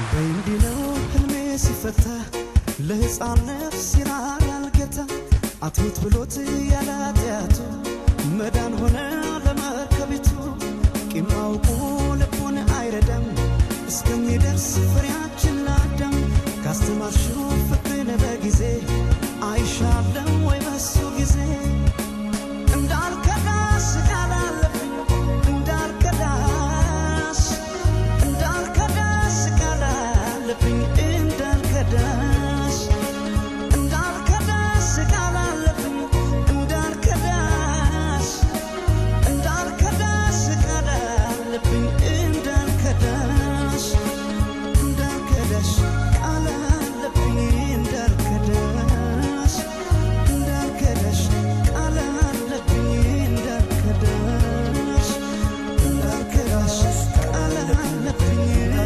በእንዲነው ህልሜ ሲፈታ ለሕፃን ነፍስ ይራራል ጌታ አትሙት ብሎት ያላጠያቱ መዳን ሆነ ለመርከቢቱ ቂማውቁ ልቡን አይረዳም እስከሚደርስ ፍሬያችን ላዳም ካስተማርሽው